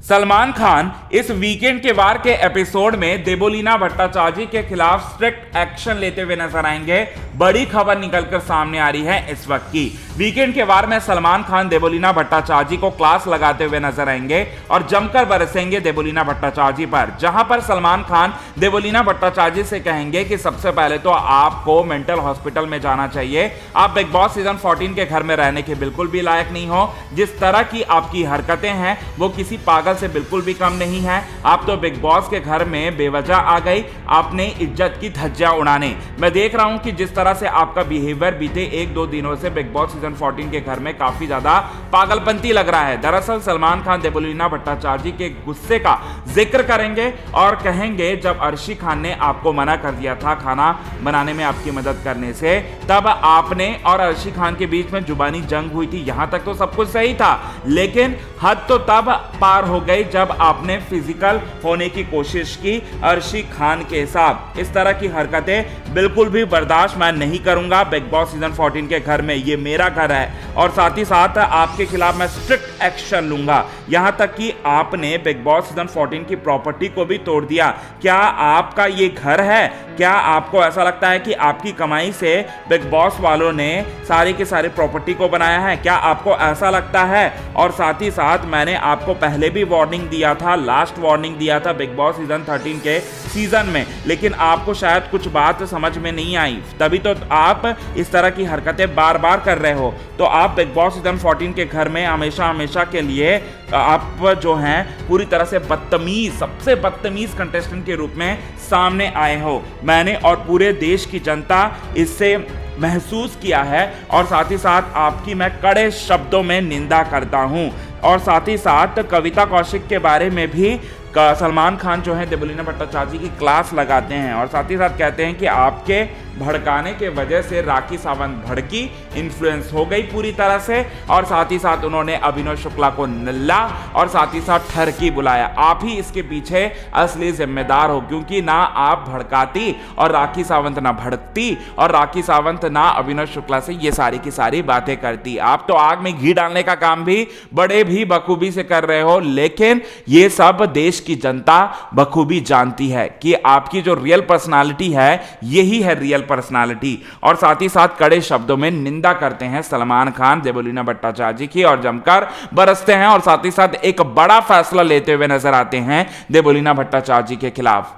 सलमान खान इस वीकेंड के वार के एपिसोड में देबोलीना भट्टाचार्य के खिलाफ स्ट्रिक्ट एक्शन लेते हुए नजर आएंगे। बड़ी खबर निकलकर सामने आ रही है इस वक्त की। वीकेंड के वार में सलमान खान देबोलीना भट्टाचार्य को क्लास लगाते हुए नजर आएंगे और जमकर बरसेंगे देबोलीना भट्टाचार्य पर। जहां पर सलमान खान देबोलीना भट्टाचार्य से कहेंगे कि सबसे पहले तो आपको मेंटल हॉस्पिटल में जाना चाहिए। आप बिग बॉस सीजन 14 के घर में रहने के बिल्कुल भी लायक नहीं हो। जिस तरह की आपकी हरकतें हैं वो किसी पागल से बिल्कुल भी कम नहीं है। आप तो बिग बॉस के घर में बेवजह आ गई, आपने इज्जत की धज्जियां उड़ाने। मैं देख रहा हूं कि जिस तरह से आपका बिहेवियर बीते 1-2 दिनों से बिग बॉस सीजन 14 के घर में काफी ज्यादा पागलपंती लग रहा है। दरअसल सलमान खान देबोलीना भट्टाचार्य के गुस्से का जिक्र करेंगे और कहेंगे जब अर्शी खान ने आपको मना कर दिया था खाना बनाने में आपकी मदद करने से, तब आपने और अर्शी खान के बीच में जुबानी जंग हुई थी। यहां तक तो सब कुछ सही था, लेकिन हद तो तब पार हो गई जब आपने फिजिकल होने की कोशिश की अर्शी खान के साथ। इस तरह की हरकतें बिल्कुल भी बर्दाश्त मैं नहीं करूंगा बिग बॉस सीजन 14 के घर में। ये मेरा घर है और साथ ही साथ आपके खिलाफ मैं स्ट्रिक्ट एक्शन लूंगा। यहां तक कि आपने बिग बॉस सीजन 14 की प्रॉपर्टी को भी तोड़ दिया। क्या आपका ये घर है? क्या आपको ऐसा लगता है कि आपकी कमाई से बिग बॉस वालों ने सारी की सारी प्रॉपर्टी को बनाया है? क्या आपको ऐसा लगता है? और साथ ही साथ मैंने आपको पहले भी वार्निंग दिया था, लास्ट वार्निंग दिया था बिग बॉस सीजन 13 के सीजन में, लेकिन आपको शायद कुछ बात समझ में नहीं आई, तभी तो आप इस तरह की हरकतें बार बार कर रहे हो। तो आप बिग बॉस सीजन 14 के घर में हमेशा हमेशा के लिए आप जो हैं पूरी तरह से बदतमीज, सबसे बदतमीज कंटेस्टेंट के रूप में सामने आए हो। मैंने और पूरे देश की जनता इससे महसूस किया है और साथ ही साथ आपकी मैं कड़े शब्दों में निंदा करता हूं। और साथ ही साथ कविता कौशिक के बारे में भी सलमान खान जो है देबोलीना भट्टाचार्य की क्लास लगाते हैं और साथ ही साथ कहते हैं कि आपके भड़काने के वजह से राखी सावंत भड़की, इन्फ्लुएंस हो गई पूरी तरह से। और साथ ही साथ उन्होंने अभिनव शुक्ला को नल्ला और साथ ही साथ ठरकी बुलाया। आप ही इसके पीछे असली जिम्मेदार हो, क्योंकि ना आप भड़काती और राखी सावंत ना भड़कती और राखी सावंत ना अभिनव शुक्ला से ये सारी की सारी बातें करती। आप तो आग में घी डालने का काम भी बड़े भी बखूबी से कर रहे हो, लेकिन ये सब देश की जनता बखूबी जानती है कि आपकी जो रियल पर्सनालिटी है यही है रियल पर्सनालिटी। और साथ ही साथ कड़े शब्दों में निंदा करते हैं सलमान खान देबोलीना भट्टाचार्य की और जमकर बरसते हैं और साथ ही साथ एक बड़ा फैसला लेते हुए नजर आते हैं देबोलीना भट्टाचार्य के खिलाफ।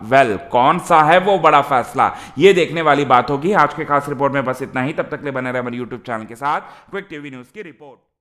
कौन सा है वो बड़ा फैसला, ये देखने वाली बात होगी। आज के खास रिपोर्ट में बस इतना ही। तब तक ले बने रहे हमारे यूट्यूब चैनल के साथ। क्विक टीवी न्यूज की रिपोर्ट।